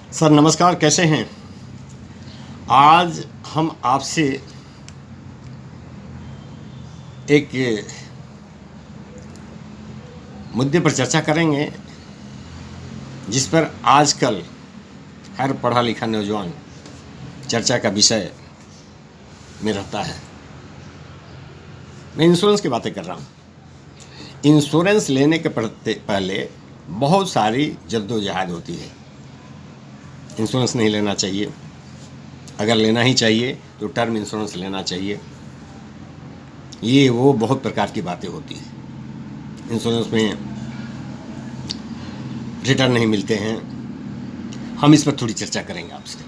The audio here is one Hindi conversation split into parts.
सर नमस्कार, कैसे हैं? आज हम आपसे एक मुद्दे पर चर्चा करेंगे जिस पर आजकल हर पढ़ा लिखा नौजवान चर्चा का विषय में रहता है। मैं इंश्योरेंस की बातें कर रहा हूँ। इंश्योरेंस लेने के पहले बहुत सारी जद्दोजहद होती है। इंश्योरेंस नहीं लेना चाहिए, अगर लेना ही चाहिए तो टर्म इंश्योरेंस लेना चाहिए। ये वो बहुत प्रकार की बातें होती हैं। इंश्योरेंस में रिटर्न नहीं मिलते हैं। हम इस पर थोड़ी चर्चा करेंगे आपसे।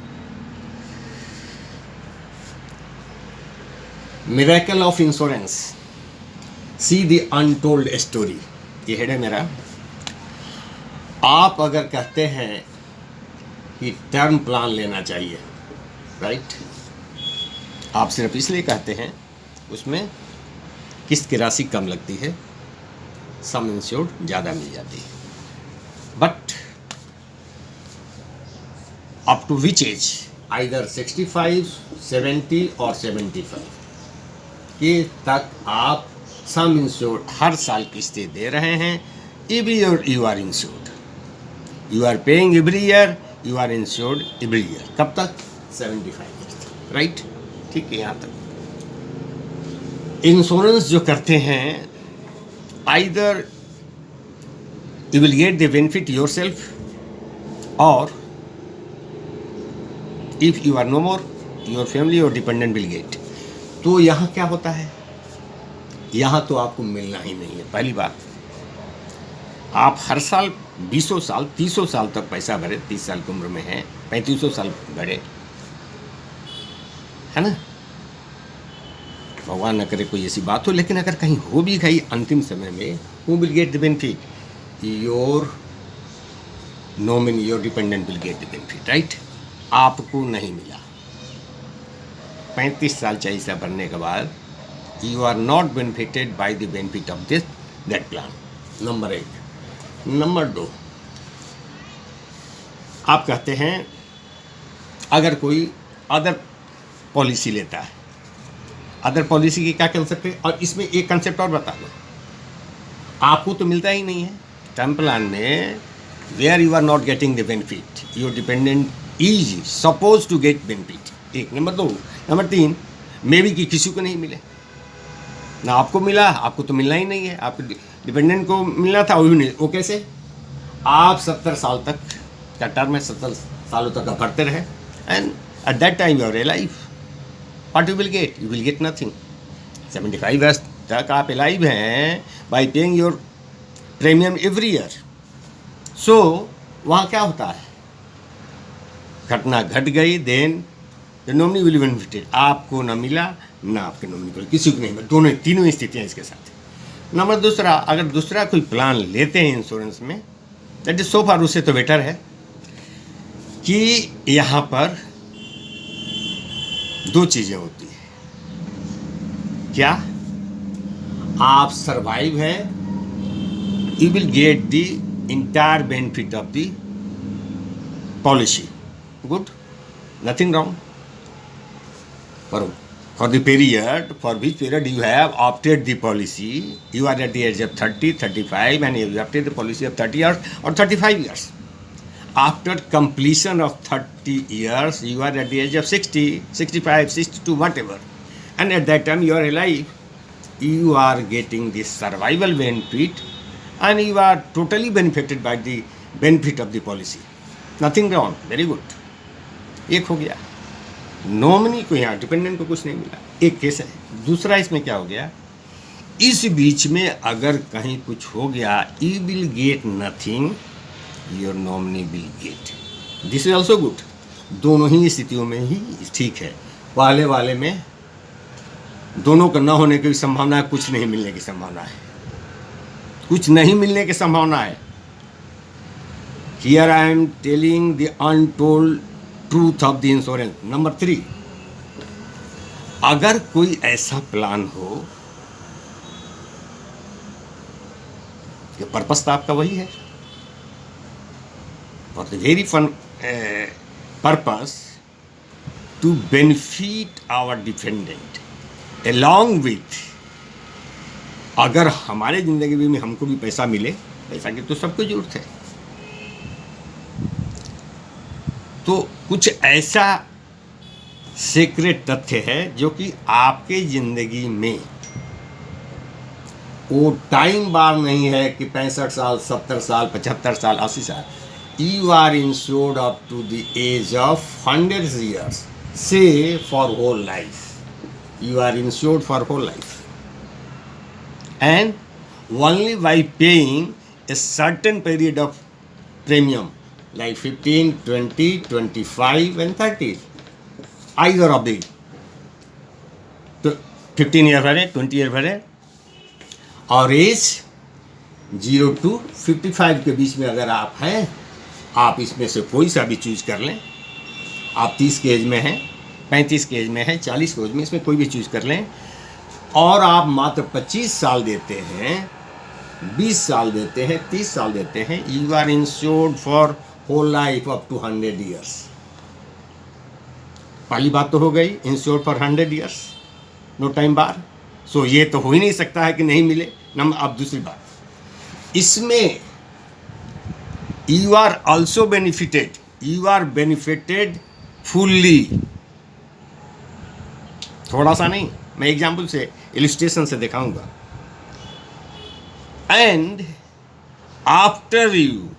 Miracle of insurance, see the untold story, ये हेड है मेरा। आप अगर कहते हैं कि टर्म प्लान लेना चाहिए, राइट, आप सिर्फ इसलिए कहते हैं उसमें किस्त की राशि कम लगती है, सम इंश्योर्ड ज़्यादा मिल जाती है, but up to which age, either 65, 70 और 75 के तक आप सम इंश्योर्ड हर साल किस्तें दे रहे हैं। Every year you are insured, you are paying every year, you are insured every year. कब तक? 75 ईयर्स तक, राइट। ठीक है, यहाँ तक इंश्योरेंस जो करते हैं, either you will get the benefit yourself or if you are no more, your family और डिपेंडेंट विल गेट। तो यहाँ क्या होता है, यहाँ तो आपको मिलना ही नहीं है। पहली बात, आप हर साल 20 साल 30 साल तक पैसा भरे, 30 साल की उम्र में है, 35 साल भरे, है ना। भगवान न करे कोई ऐसी बात हो, लेकिन अगर कहीं हो भी गई अंतिम समय में, who will get the benefit? Your nominee, your dependent will get the benefit, right. आपको नहीं मिला। 35 साल 40 साल भरने के बाद you are not benefited by the benefit of this that plan, number 1। Number 2, आप कहते हैं अगर कोई अदर पॉलिसी लेता है, अदर पॉलिसी की क्या कंसेप्ट है, और इसमें एक कंसेप्ट और बता दो, आपको तो मिलता ही नहीं है टर्म प्लान में, where you are not getting the benefit, your dependent is suppose to get benefit. एक। नंबर 2, नंबर 3, मे बी कि किसी को नहीं मिले ना, आपको मिला, आपको तो मिलना ही नहीं है, आपको डिपेंडेंट को मिलना था, वो नहीं। वो कैसे? आप 70 साल तक का टर्म है, 70 सालों तक आप भरते रहे, and at that time you are alive, what you will get? You will get nothing. 75 years तक आप अलाइव हैं by paying your premium every year. So वहाँ क्या होता है, घटना घट गई, then the nominee will benefited, आपको ना मिला ना आपके नॉमिनी को, किसी को नहीं मिला। दोनों तीनों स्थितियाँ इसके साथ। नंबर दूसरा, अगर दूसरा कोई प्लान लेते हैं इंश्योरेंस में, दैट इज सो फार, उससे तो बेटर है कि यहाँ पर 2 चीज़ें होती हैं। क्या? आप सर्वाइव है, you will get the entire benefit of the policy, good, nothing wrong. For the period, for which period you have opted the policy, you are at the age of 30, 35, and you have opted the policy of 30 years or 35 years. After completion of 30 years, you are at the age of 60, 65, 62, whatever. And at that time, you are alive. You are getting this survival benefit, and you are totally benefited by the benefit of the policy. Nothing wrong. Very good. एक हो गया। नॉमिनी को, यहाँ डिपेंडेंट को कुछ नहीं मिला, एक केस है। दूसरा इसमें क्या हो गया, इस बीच में अगर कहीं कुछ हो गया, you will get nothing, your nominee will get. This is also good. दोनों ही स्थितियों में ही ठीक है। पहले वाले में दोनों का न होने की संभावना है, कुछ नहीं मिलने की संभावना है, कुछ नहीं मिलने की संभावना है। Here I am telling the untold truth of the insurance. Number 3, अगर कोई ऐसा प्लान हो कि पर्पस तो आपका वही है, for the very fun purpose to benefit our dependent along with, अगर हमारे ज़िंदगी में हमको भी पैसा मिले, पैसा की तो सबको ज़रूरत है, तो कुछ ऐसा सीक्रेट तथ्य है जो कि आपके ज़िंदगी में वो टाइम बार नहीं है कि 65 साल, 70 साल, 75 साल, 80 साल. You are insured up to the age of 100 years, say for whole life. You are insured for whole life. And only by paying a certain period of premium, like 15, 20, 25 and 30. Either of the 15 year भरे, 20 year भरे, और एज 0 to 55 के बीच में अगर आप हैं, आप इसमें से कोई सा भी चूज कर लें. आप 30 के एज में हैं, 35 के एज में हैं, 40 के एज में, इसमें कोई भी चूज कर लें, और आप मात्र 25 साल देते हैं, 20 साल देते हैं, 30 साल देते हैं, you are insured for whole life up to 100 years. पहली बात तो हो गई, insured for 100 years, no time bar. So ये तो हो ही नहीं सकता है कि नहीं मिले. अब दूसरी बात, इसमें you are also benefited, you are benefited fully. थोड़ा सा नहीं, मैं एग्जाम्पल से, इलिस्ट्रेशन से दिखाऊंगा. And after you,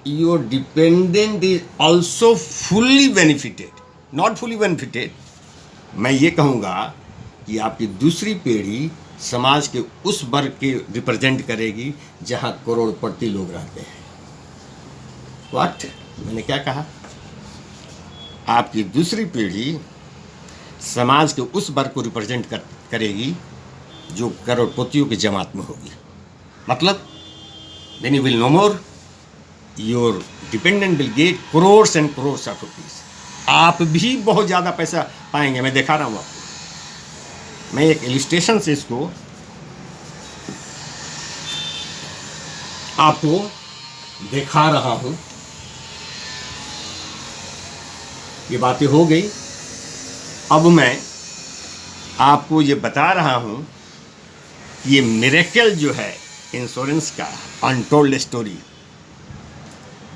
your dependent is also fully benefited. Not fully benefited, मैं ये कहूँगा कि आपकी दूसरी पीढ़ी समाज के उस वर्ग के रिप्रेजेंट करेगी जहाँ करोड़पति लोग रहते हैं. व्हाट, मैंने क्या कहा? आपकी दूसरी पीढ़ी समाज के उस वर्ग को रिप्रेजेंट करेगी जो करोड़पतियों की जमात में होगी. मतलब then you will no more, your dependent will get crores and crores of rupees. आप भी बहुत ज़्यादा पैसा पाएंगे. मैं दिखा रहा हूँ आपको, मैं एक इलिस्ट्रेशन से इसको आपको दिखा रहा हूँ. ये बातें हो गई. अब मैं आपको ये बता रहा हूँ, ये मिरेकल जो है इंश्योरेंस का, अनटोल्ड स्टोरी.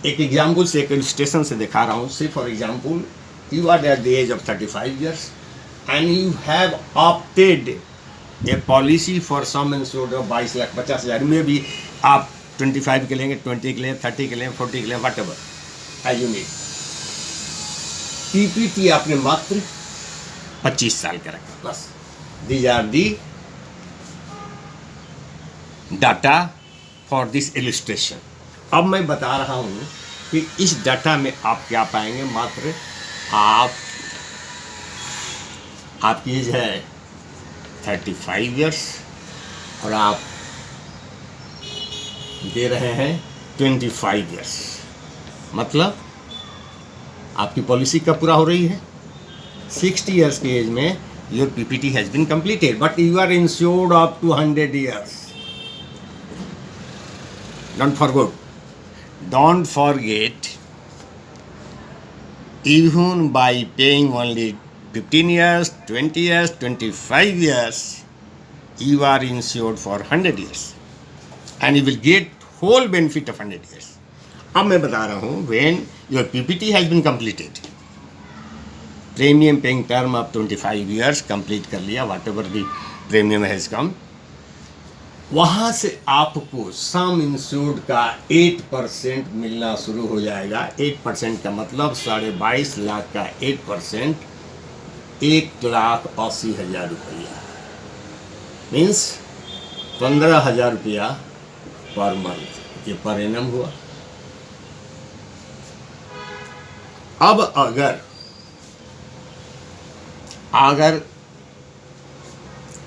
एक एग्जाम्पल से, एक इलिस्ट्रेशन से दिखा रहा हूँ. Say for example, you are at the age of 35 years and you have opted a policy for some insured of 22 lakh 50,000 में भी. आप 25 के लेंगे, 20 के लें, 30 के लें, 40 के लें, whatever age you need. PPT आपने मात्र 25 साल का रखा. बस these are the data for this illustration. अब मैं बता रहा हूँ कि इस डाटा में आप क्या पाएंगे. मात्र आपकी एज है 35 years और आप दे रहे हैं 25 years. मतलब आपकी पॉलिसी कब पूरा हो रही है? 60 years की एज में your PPT has been completed, but you are insured up to 100 years. Don't forget, even by paying only 15 years, 20 years, 25 years, you are insured for 100 years and you will get whole benefit of 100 years. अब मैं बता रहा हूँ, when your PPT has been completed, premium paying term of 25 years complete कर लिया, whatever the premium has come, वहाँ से आपको सम इंश्योर्ड का 8% मिलना शुरू हो जाएगा. 8% का मतलब 22.5 लाख का 8%, 1,80,000 रुपया, मीन्स 15,000 रुपया पर मंथ. ये पर एनम हुआ. अब अगर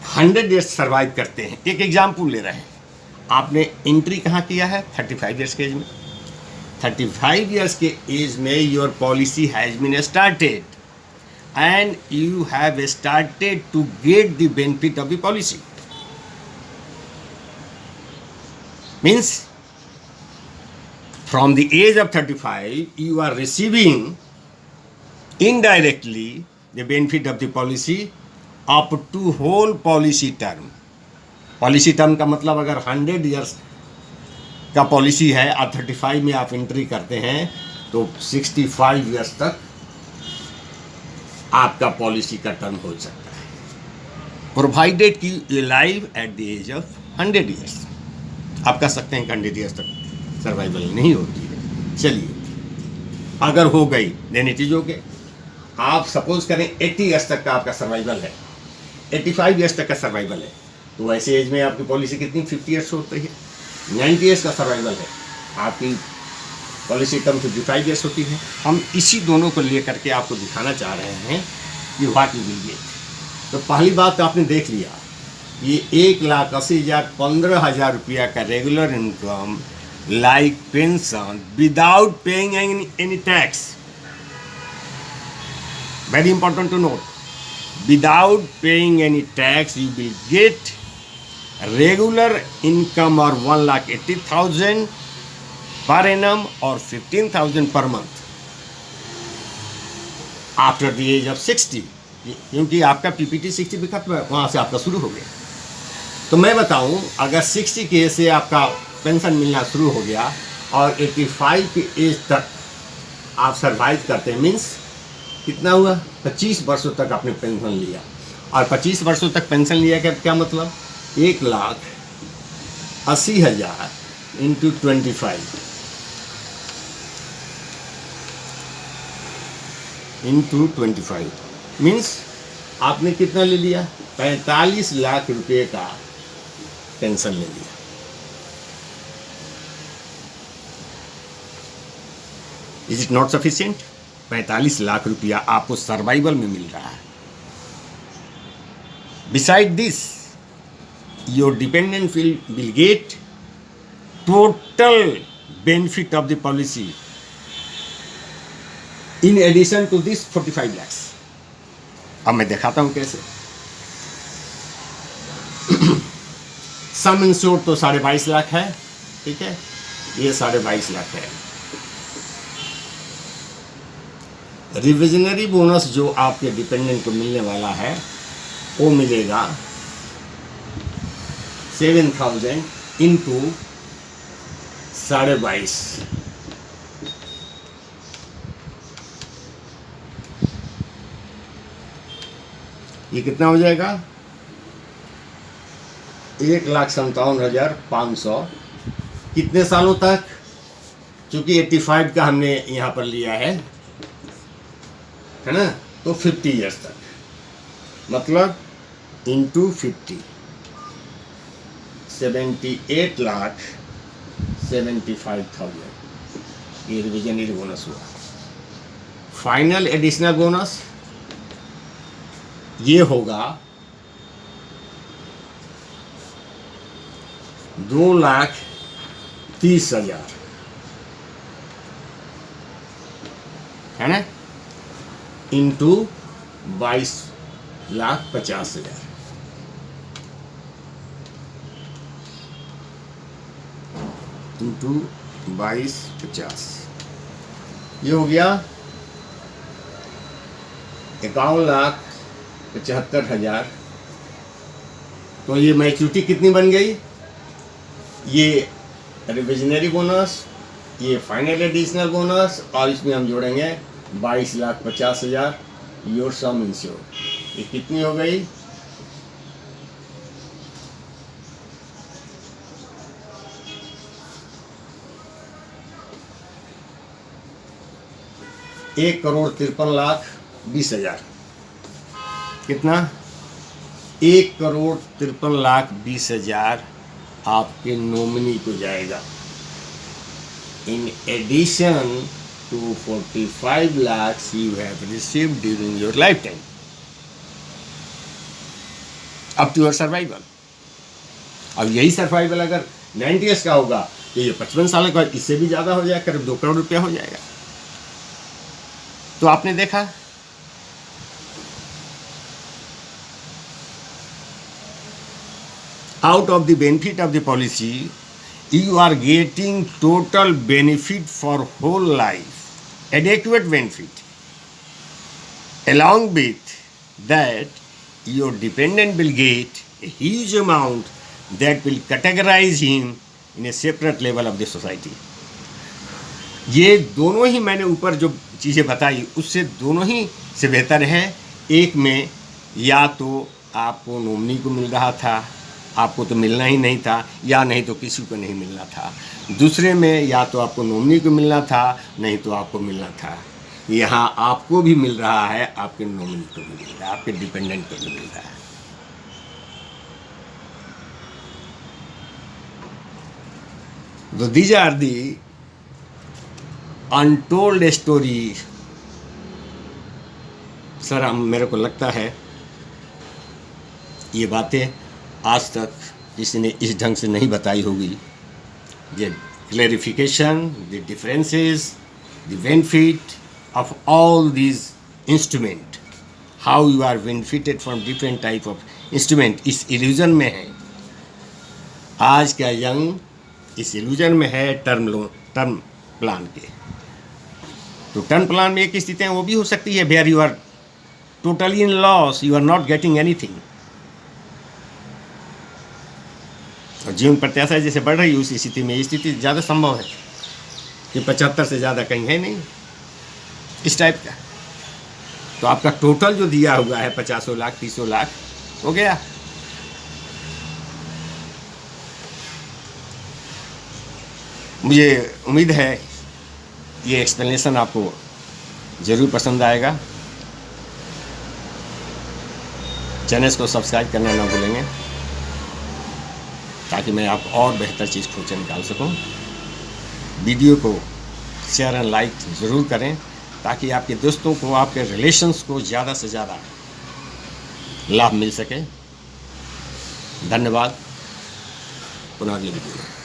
100 years सर्वाइव करते हैं, एक एग्जाम्पल ले रहे हैं, आपने एंट्री कहाँ किया है? 35 years के एज में. 35 years के एज में your policy has been started and you have started to get the benefit of the policy. Means from the age of 35 you are receiving indirectly the benefit of the policy up to whole policy term. Policy term का मतलब अगर 100 ईयर्स का पॉलिसी है और 35 में आप एंट्री करते हैं तो 65 ईयर्स तक आपका पॉलिसी का टर्म हो सकता है, प्रोवाइडेड कि you live at the age of 100 years. आप कह सकते हैं कि 100 ईयर्स तक सर्वाइवल नहीं होती है. चलिए, अगर हो गई देन इट इज ओके. आप सपोज करें 80 ईयर्स तक का आपका सर्वाइवल है, 85 ईयर्स तक का सर्वाइवल है, तो ऐसे एज में आपकी पॉलिसी कितनी 50 ईयर्स होती है. 90 ईयर्स का सर्वाइवल है, आपकी पॉलिसी टर्म 55 ईयर्स होती है. हम इसी दोनों को लेकर के आपको दिखाना चाह रहे हैं कि व्हाट यू विल गेट. तो पहली बात तो आपने देख लिया, ये 1,80,000 15,000 रुपया का regular income like pension without paying any tax. Very important to note, without paying any tax you will get regular income or 1,80,000 per annum or 15,000 per month after the age of 60. क्योंकि आपका पीपीटी 60 भी खत्म है, वहाँ से आपका शुरू हो गया. तो मैं बताऊँ, अगर 60 के एज से आपका पेंशन मिलना शुरू हो गया और 85 की एज तक आप सर्वाइव करते हैं, मीन्स कितना हुआ 25 वर्षों तक आपने पेंशन लिया. और 25 वर्षों तक पेंशन लिया क्या मतलब 1,80,000 इंटू 25 इंटू 25 मीन्स आपने कितना ले लिया 45 लाख रुपए का पेंशन ले लिया. Is it not sufficient? 45 lakh रुपया आपको सर्वाइवल में मिल रहा है. Beside this your dependent will get total benefit of the policy in addition to this 45 lakhs. अब मैं दिखाता हूं कैसे. सम इंश्योर्ड तो 22.5 लाख है, ठीक है, ये 22.5 लाख है. रिविजनरी बोनस जो आपके डिपेंडेंट को मिलने वाला है वो मिलेगा 7,000 इंटू 22.5. ये कितना हो जाएगा 1,57,500. कितने सालों तक? क्योंकि 85 का हमने यहाँ पर लिया है ना, तो 50 ईयर्स तक, मतलब इंटू 50 78,75,000. ये रिविजनरी बोनस हुआ. फाइनल एडिशनल बोनस ये होगा 2,30,000, है ना, इंटू 22,50,000. इंटू 22,50 ये हो गया 51,75,000. तो ये मैच्योरिटी कितनी बन गई? ये रिविजनरी बोनस, ये फाइनल एडिशनल बोनस, और इसमें हम जोड़ेंगे 22,50,000 योर सम इंश्योर. ये कितनी हो गई? 1,53,20,000. कितना? 1,53,20,000 आपके नॉमिनी को जाएगा, in addition to 45 lakhs you have received during your lifetime up to your survival. अब यही सर्वाइवल अगर 90 years का होगा तो ये 55 साल का इससे भी ज़्यादा हो जाएगा, करीब 2 करोड़ रुपया हो जाएगा. तो आपने देखा, out of the benefit of the policy you are getting total benefit for whole life, adequate benefit. Along with that, your dependent will get a huge amount that will categorize him in a separate level of the society. ये दोनों ही मैंने ऊपर जो चीज़ें बताई उससे दोनों ही से बेहतर है। एक में या तो आपको नॉमिनी को मिल रहा था, आपको तो मिलना ही नहीं था, या नहीं तो किसी को नहीं मिलना था। दूसरे में या तो आपको नॉमिनी को मिलना था, नहीं तो आपको मिलना था। यहाँ आपको भी मिल रहा है, आपके नॉमिनी को भी मिल रहा है, आपके डिपेंडेंट को भी मिल रहा है। तो these are the untold story. Sir मेरे को लगता है ये बातें आज तक किसी ने इस ढंग से नहीं बताई होगी। ये clarification, the differences, the benefit of all these instrument, how you are benefited from different type of instrument, इस illusion में है। आज का यंग इस illusion में है टर्म प्लान के। तो टर्म प्लान में एक स्थितियाँ वो भी हो सकती है where you are totally in loss, you are not getting anything. और जीवन प्रत्याशा जैसे बढ़ रही है उस स्थिति में, स्थिति ज़्यादा संभव है कि 75 से ज़्यादा कहीं है नहीं, इस टाइप का। तो आपका टोटल जो दिया हुआ है 50 लाख 30 लाख हो गया। मुझे उम्मीद है ये एक्सप्लेनेशन आपको ज़रूर पसंद आएगा। चैनल को सब्सक्राइब करना ना भूलेंगे ताकि मैं आपको और बेहतर चीज़ खोज निकाल सकूं। वीडियो को शेयर एंड लाइक ज़रूर करें ताकि आपके दोस्तों को, आपके रिलेशंस को ज़्यादा से ज़्यादा लाभ मिल सके। धन्यवाद। पुनः अगली वीडियो में।